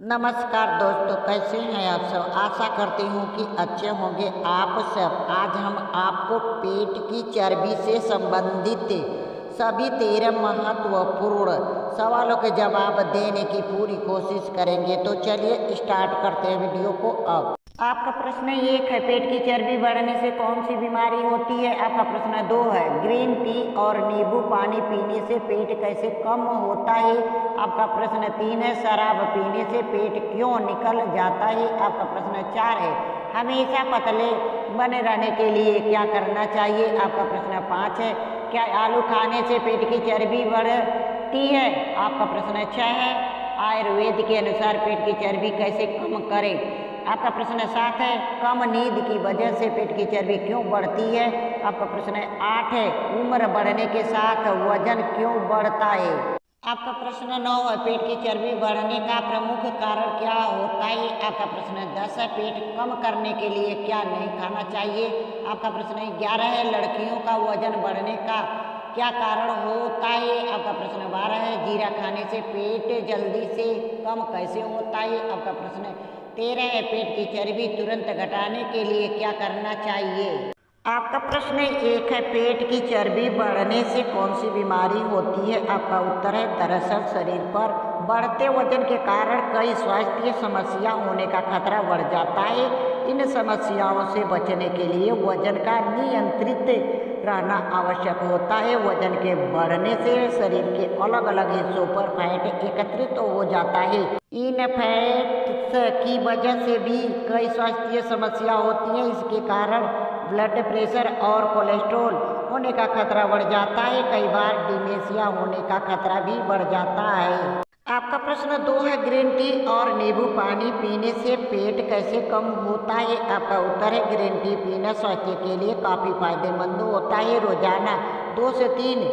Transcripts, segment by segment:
नमस्कार दोस्तों, कैसे हैं आप सब। आशा करती हूँ कि अच्छे होंगे आप सब। आज हम आपको पेट की चर्बी से संबंधित सभी 13 महत्वपूर्ण सवालों के जवाब देने की पूरी कोशिश करेंगे। तो चलिए स्टार्ट करते हैं वीडियो को। अब आपका प्रश्न 1 है, पेट की चर्बी बढ़ने से कौन सी बीमारी होती है। आपका प्रश्न 2 है, ग्रीन टी और नींबू पानी पीने से पेट कैसे कम होता है। आपका प्रश्न 3 है, शराब पीने से पेट क्यों निकल जाता है। आपका प्रश्न 4 है, हमेशा पतले बने रहने के लिए क्या करना चाहिए। आपका प्रश्न 5 है, क्या आलू खाने से पेट की चर्बी बढ़ती है। आपका प्रश्न 6 है, आयुर्वेद के अनुसार पेट की चर्बी कैसे कम करें। आपका प्रश्न 7 है, कम नींद की वजह से पेट की चर्बी क्यों बढ़ती है। आपका प्रश्न 8 है, उम्र बढ़ने के साथ वजन क्यों बढ़ता है। आपका प्रश्न 9 है, पेट की चर्बी बढ़ने का प्रमुख कारण क्या होता है। आपका प्रश्न 10 है, पेट कम करने के लिए क्या नहीं खाना चाहिए। आपका प्रश्न 11 है, लड़कियों का वजन बढ़ने का क्या कारण होता है। आपका प्रश्न 12 है, जीरा खाने से पेट जल्दी से कम कैसे होता है। आपका प्रश्न 13 है, पेट की चर्बी तुरंत घटाने के लिए क्या करना चाहिए। आपका प्रश्न 1 है, पेट की चर्बी बढ़ने से कौन सी बीमारी होती है। आपका उत्तर है, दरअसल शरीर पर बढ़ते वजन के कारण कई स्वास्थ्य समस्या होने का खतरा बढ़ जाता है। इन समस्याओं से बचने के लिए वजन का नियंत्रित रहना आवश्यक होता है। वजन के बढ़ने से शरीर के अलग अलग हिस्सों पर फैट एकत्रित हो जाता है। इन फैट्स की वजह से भी कई स्वास्थ्य समस्या होती हैं। इसके कारण ब्लड प्रेशर और कोलेस्ट्रॉल होने का खतरा बढ़ जाता है। कई बार डिमेंशिया होने का खतरा भी बढ़ जाता है। आपका प्रश्न 2 है, ग्रीन टी और नींबू पानी पीने से पेट कैसे कम होता है। आपका उत्तर है, ग्रीन टी पीना स्वास्थ्य के लिए काफ़ी फायदेमंद होता है। रोजाना 2 से 3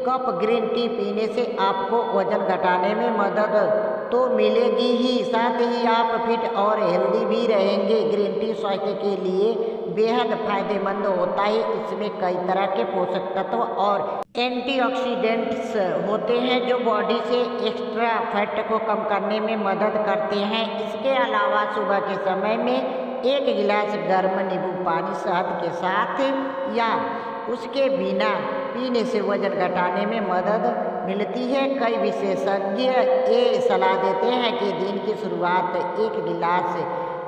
कप ग्रीन टी पीने से आपको वजन घटाने में मदद तो मिलेगी ही, साथ ही आप फिट और हेल्दी भी रहेंगे। ग्रीन टी स्वास्थ्य के लिए बेहद फायदेमंद होता है। इसमें कई तरह के पोषक तत्व और एंटीऑक्सीडेंट्स होते हैं जो बॉडी से एक्स्ट्रा फैट को कम करने में मदद करते हैं। इसके अलावा सुबह के समय में 1 गिलास गर्म नींबू पानी शहद के साथ या उसके बिना पीने से वजन घटाने में मदद मिलती है। कई विशेषज्ञ ये सलाह देते हैं कि दिन की शुरुआत 1 गिलास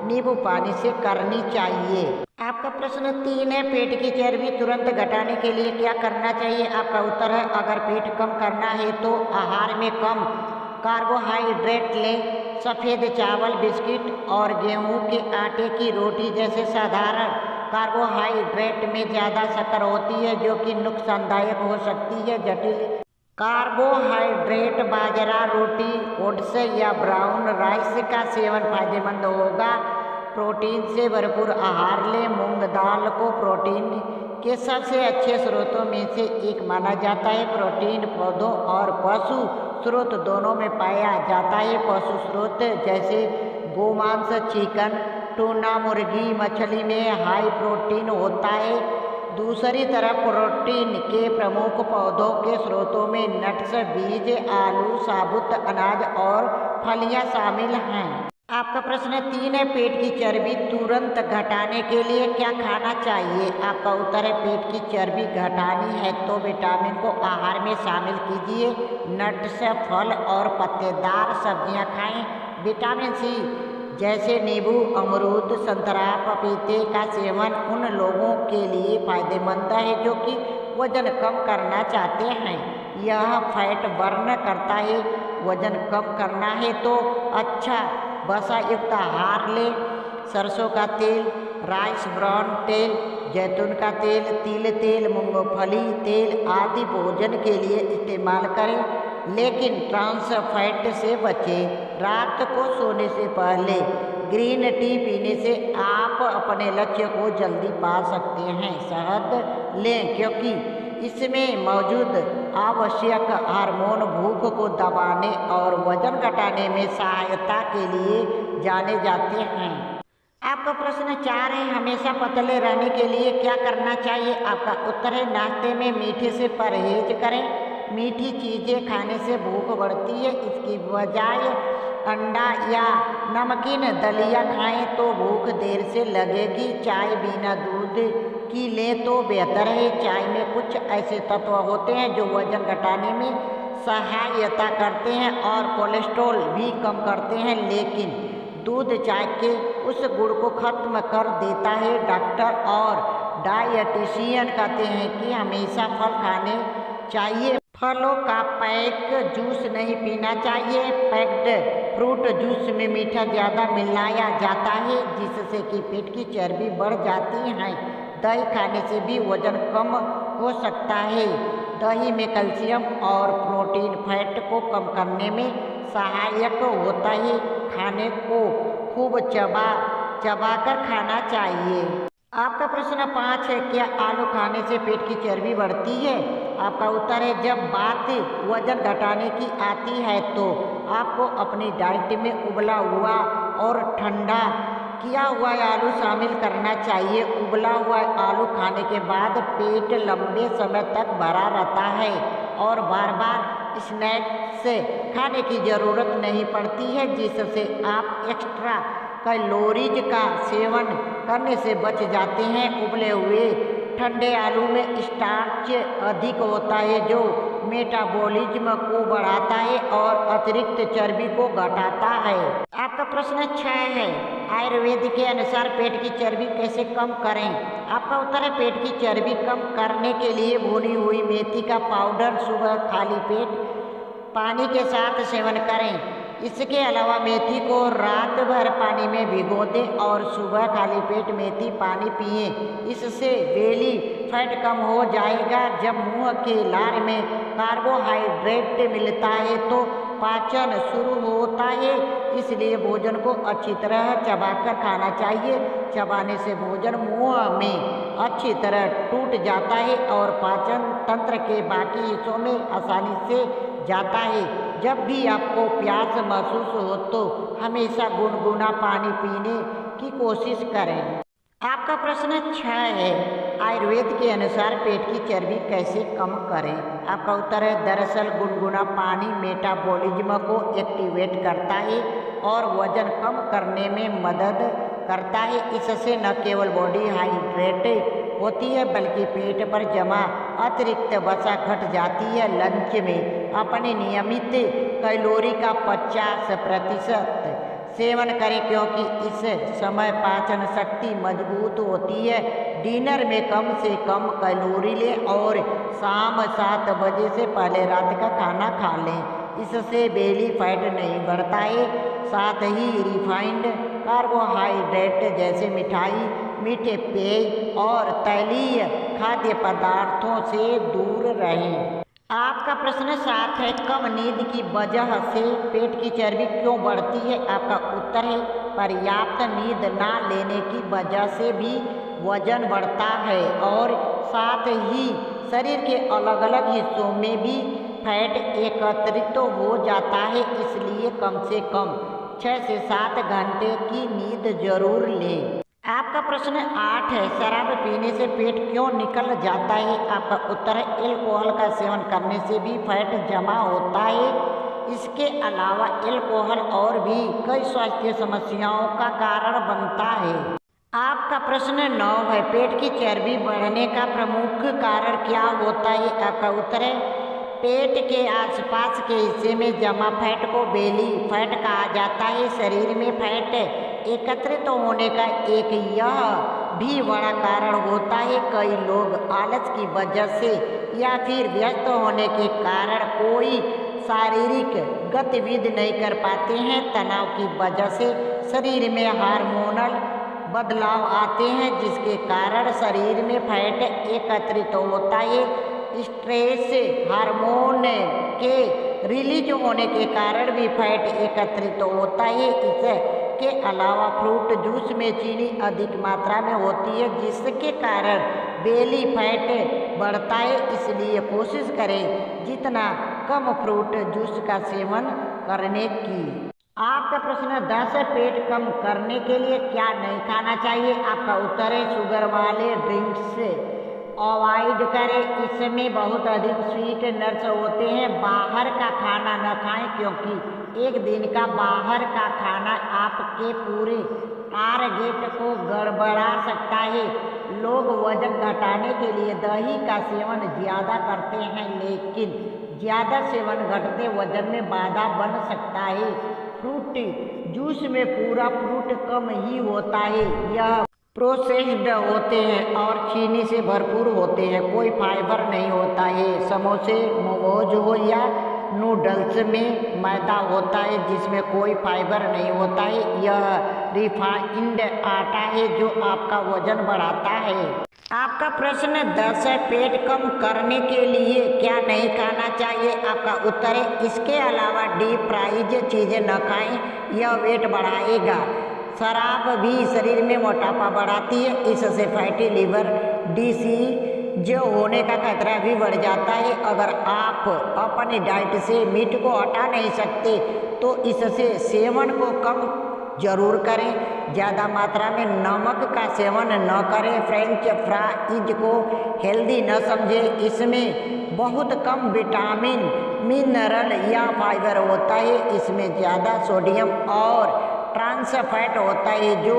नींबू पानी से करनी चाहिए। आपका प्रश्न 3 है, पेट की चर्बी तुरंत घटाने के लिए क्या करना चाहिए। आपका उत्तर है, अगर पेट कम करना है तो आहार में कम कार्बोहाइड्रेट लें। सफ़ेद चावल, बिस्किट और गेहूं के आटे की रोटी जैसे साधारण कार्बोहाइड्रेट में ज़्यादा शक्कर होती है जो कि नुकसानदायक हो सकती है। जटिल कार्बोहाइड्रेट बाजरा, रोटी, ओट्स या ब्राउन राइस का सेवन फायदेमंद होगा। प्रोटीन से भरपूर आहार लें। मूंग दाल को प्रोटीन के सबसे अच्छे स्रोतों में से एक माना जाता है। प्रोटीन पौधों और पशु स्रोत दोनों में पाया जाता है। पशु स्रोत जैसे गोमांस, चिकन, टूना, मुर्गी, मछली में हाई प्रोटीन होता है। दूसरी तरफ प्रोटीन के प्रमुख पौधों के स्रोतों में नट्स, बीज, आलू, साबुत अनाज और फलियां शामिल हैं। आपका प्रश्न 3 है, पेट की चर्बी तुरंत घटाने के लिए क्या खाना चाहिए। आपका उत्तर है, पेट की चर्बी घटानी है तो विटामिन को आहार में शामिल कीजिए। नट्स, फल और पत्तेदार सब्जियां खाएं। विटामिन सी जैसे नींबू, अमरूद, संतरा, पपीते का सेवन उन लोगों के लिए फायदेमंद है जो कि वजन कम करना चाहते हैं। यह फैट बर्न करता है। वजन कम करना है तो अच्छा वसा युक्त आहार लें। सरसों का तेल, राइस ब्रान तेल, जैतून का तेल, तिल तेल, मूंगफली तेल आदि भोजन के लिए इस्तेमाल करें, लेकिन ट्रांस फैट से बचें। रात को सोने से पहले ग्रीन टी पीने से आप अपने लक्ष्य को जल्दी पा सकते हैं। शहद लें क्योंकि इसमें मौजूद आवश्यक हार्मोन भूख को दबाने और वजन घटाने में सहायता के लिए जाने जाते हैं। आपका प्रश्न 4 है, हमेशा पतले रहने के लिए क्या करना चाहिए। आपका उत्तर है, नाश्ते में मीठे से परहेज करें। मीठी चीज़ें खाने से भूख बढ़ती है। इसकी बजाय अंडा या नमकीन दलिया खाएं तो भूख देर से लगेगी। चाय बिना दूध की लें तो बेहतर है। चाय में कुछ ऐसे तत्व होते हैं जो वजन घटाने में सहायता करते हैं और कोलेस्ट्रॉल भी कम करते हैं, लेकिन दूध चाय के उस गुण को खत्म कर देता है। डॉक्टर और डायटिशियन कहते हैं कि हमेशा फल खाने चाहिए। फलों का पैक जूस नहीं पीना चाहिए। पैक्ड फ्रूट जूस में मीठा ज़्यादा मिलाया जाता है, जिससे कि पेट की चर्बी बढ़ जाती है। दही खाने से भी वजन कम हो सकता है। दही में कैल्शियम और प्रोटीन फैट को कम करने में सहायक होता है। खाने को खूब चबा कर खाना चाहिए। आपका प्रश्न 5 है, क्या आलू खाने से पेट की चर्बी बढ़ती है? आपका उत्तर है, जब बात वजन घटाने की आती है तो आपको अपनी डाइट में उबला हुआ और ठंडा किया हुआ आलू शामिल करना चाहिए। उबला हुआ आलू खाने के बाद पेट लंबे समय तक भरा रहता है और बार बार स्नैक्स खाने की ज़रूरत नहीं पड़ती है, जिससे आप एक्स्ट्रा कैलोरीज का सेवन करने से बच जाते हैं। उबले हुए ठंडे आलू में स्टार्च अधिक होता है, जो मेटाबॉलिज्म को बढ़ाता है और अतिरिक्त चर्बी को घटाता है। आपका प्रश्न 6 है, आयुर्वेद के अनुसार पेट की चर्बी कैसे कम करें? आपका उत्तर है, पेट की चर्बी कम करने के लिए भुनी हुई मेथी का पाउडर सुबह खाली पेट पानी के साथ सेवन करें। इसके अलावा मेथी को रात भर पानी में भिगो दें और सुबह खाली पेट मेथी पानी पिएं। इससे बेली फैट कम हो जाएगा। जब मुंह के लार में कार्बोहाइड्रेट मिलता है तो पाचन शुरू होता है, इसलिए भोजन को अच्छी तरह चबाकर खाना चाहिए। चबाने से भोजन मुंह में अच्छी तरह टूट जाता है और पाचन तंत्र के बाकी हिस्सों में आसानी से जाता है। जब भी आपको प्यास महसूस हो तो हमेशा गुनगुना पानी पीने की कोशिश करें। आपका प्रश्न 6 है, आयुर्वेद के अनुसार पेट की चर्बी कैसे कम करें? आपका उत्तर है, दरअसल गुनगुना पानी मेटाबॉलिज्म को एक्टिवेट करता है और वजन कम करने में मदद करता है। इससे न केवल बॉडी हाइड्रेट होती है बल्कि पेट पर जमा अतिरिक्त वसा घट जाती है। लंच में अपने नियमित कैलोरी का 50% सेवन करें, क्योंकि इस समय पाचन शक्ति मजबूत होती है। डिनर में कम से कम कैलोरी लें और शाम 7 बजे से पहले रात का खाना खा लें। इससे बेली फैट नहीं बढ़ता है। साथ ही रिफाइंड कार्बोहाइड्रेट जैसे मिठाई, मीठे पेय और तैलीय खाद्य पदार्थों से दूर रहें। आपका प्रश्न 7 है, कम नींद की वजह से पेट की चर्बी क्यों बढ़ती है? आपका उत्तर है, पर्याप्त नींद ना लेने की वजह से भी वजन बढ़ता है और साथ ही शरीर के अलग अलग हिस्सों में भी फैट एकत्रित हो जाता है। इसलिए कम से कम 6 से 7 घंटे की नींद जरूर लें। आपका प्रश्न 8 है, शराब पीने से पेट क्यों निकल जाता है? आपका उत्तर है, अल्कोहल का सेवन करने से भी फैट जमा होता है। इसके अलावा अल्कोहल और भी कई स्वास्थ्य समस्याओं का कारण बनता है। आपका प्रश्न 9 है, पेट की चर्बी बढ़ने का प्रमुख कारण क्या होता है? आपका उत्तर है, पेट के आसपास के हिस्से में जमा फैट को बेली फैट कहा जाता है। शरीर में फैट एकत्रित होने का एक यह भी बड़ा कारण होता है। कई लोग आलस की वजह से या फिर व्यस्त होने के कारण कोई शारीरिक गतिविधि नहीं कर पाते हैं। तनाव की वजह से शरीर में हार्मोनल बदलाव आते हैं, जिसके कारण शरीर में फैट एकत्रित होता है। स्ट्रेस हार्मोन के रिलीज होने के कारण भी फैट एकत्रित होता है। इसके अलावा फ्रूट जूस में चीनी अधिक मात्रा में होती है, जिसके कारण बेली फैट बढ़ता है। इसलिए कोशिश करें जितना कम फ्रूट जूस का सेवन करने की। आपका प्रश्न 10 है, पेट कम करने के लिए क्या नहीं खाना चाहिए? आपका उत्तर है, शुगर वाले ड्रिंक्स अवॉइड करें। इसमें बहुत अधिक स्वीटनर्स होते हैं। बाहर का खाना न खाएं, क्योंकि एक दिन का बाहर का खाना आपके पूरे टारगेट को गड़बड़ा सकता है। लोग वजन घटाने के लिए दही का सेवन ज़्यादा करते हैं, लेकिन ज़्यादा सेवन घटते वजन में बाधा बन सकता है। फ्रूट जूस में पूरा फ्रूट कम ही होता है। यह प्रोसेस्ड होते हैं और चीनी से भरपूर होते हैं, कोई फाइबर नहीं होता है। समोसे, मोमोज हो या नूडल्स में मैदा होता है जिसमें कोई फाइबर नहीं होता है। यह रिफाइंड आटा है जो आपका वजन बढ़ाता है। आपका प्रश्न 10 है, पेट कम करने के लिए क्या नहीं खाना चाहिए? आपका उत्तर है, इसके अलावा डीप फ्राइज चीज़ें न खाएं, यह वेट बढ़ाएगा। शराब भी शरीर में मोटापा बढ़ाती है, इससे फैटी लिवर डिसीज होने का खतरा भी बढ़ जाता है। अगर आप अपनी डाइट से मीट को हटा नहीं सकते तो इससे सेवन को कम जरूर करें। ज़्यादा मात्रा में नमक का सेवन न करें। फ्रेंच फ्राइज को हेल्दी न समझें, इसमें बहुत कम विटामिन, मिनरल या फाइबर होता है। इसमें ज़्यादा सोडियम और ट्रांस फैट होता है जो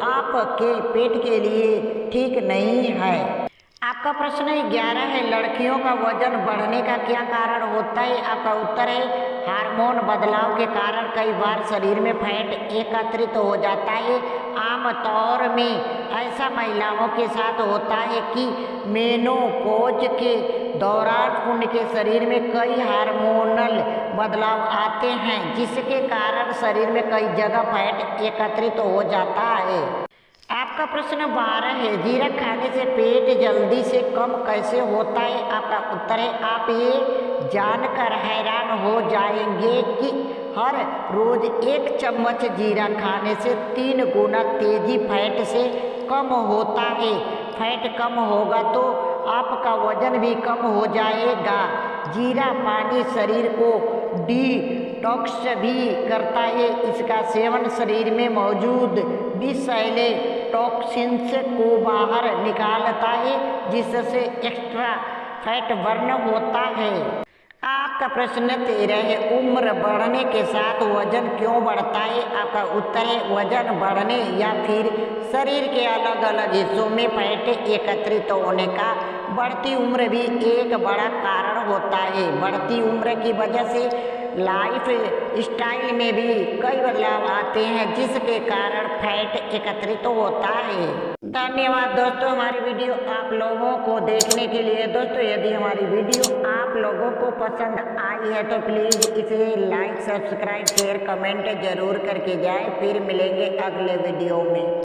आपके पेट के लिए ठीक नहीं है। आपका प्रश्न 11 है, लड़कियों का वजन बढ़ने का क्या कारण होता है? आपका उत्तर है, हार्मोन बदलाव के कारण कई बार शरीर में फैट एकत्रित हो जाता है। आमतौर में ऐसा महिलाओं के साथ होता है कि मेनोपॉज के दौरान उनके शरीर में कई हार्मोनल बदलाव आते हैं, जिसके कारण शरीर में कई जगह फैट एकत्रित हो जाता है। आपका प्रश्न 12 है, जीरा खाने से पेट जल्दी से कम कैसे होता है? आपका उत्तर है, आप ये जानकर हैरान हो जाएंगे कि हर रोज 1 चम्मच जीरा खाने से 3 गुना तेजी फैट से कम होता है। फैट कम होगा तो आपका वजन भी कम हो जाएगा। जीरा पानी शरीर को डिटॉक्स भी करता है। इसका सेवन शरीर में मौजूद विषैले टॉक्सिन्स को बाहर निकालता है, जिससे एक्स्ट्रा फैट बर्न होता है। आपका प्रश्न 13 है, उम्र बढ़ने के साथ वजन क्यों बढ़ता है? आपका उत्तर है, वजन बढ़ने या फिर शरीर के अलग अलग हिस्सों में फैट एकत्रित होने का बढ़ती उम्र भी एक बड़ा कारण होता है। बढ़ती उम्र की वजह से लाइफ स्टाइल में भी कई बदलाव आते हैं, जिसके कारण फैट एकत्रित होता है। धन्यवाद दोस्तों हमारी वीडियो आप लोगों को देखने के लिए। दोस्तों यदि हमारी वीडियो आप लोगों को पसंद आई है तो प्लीज़ इसे लाइक, सब्सक्राइब, शेयर, कमेंट जरूर करके जाएं। फिर मिलेंगे अगले वीडियो में।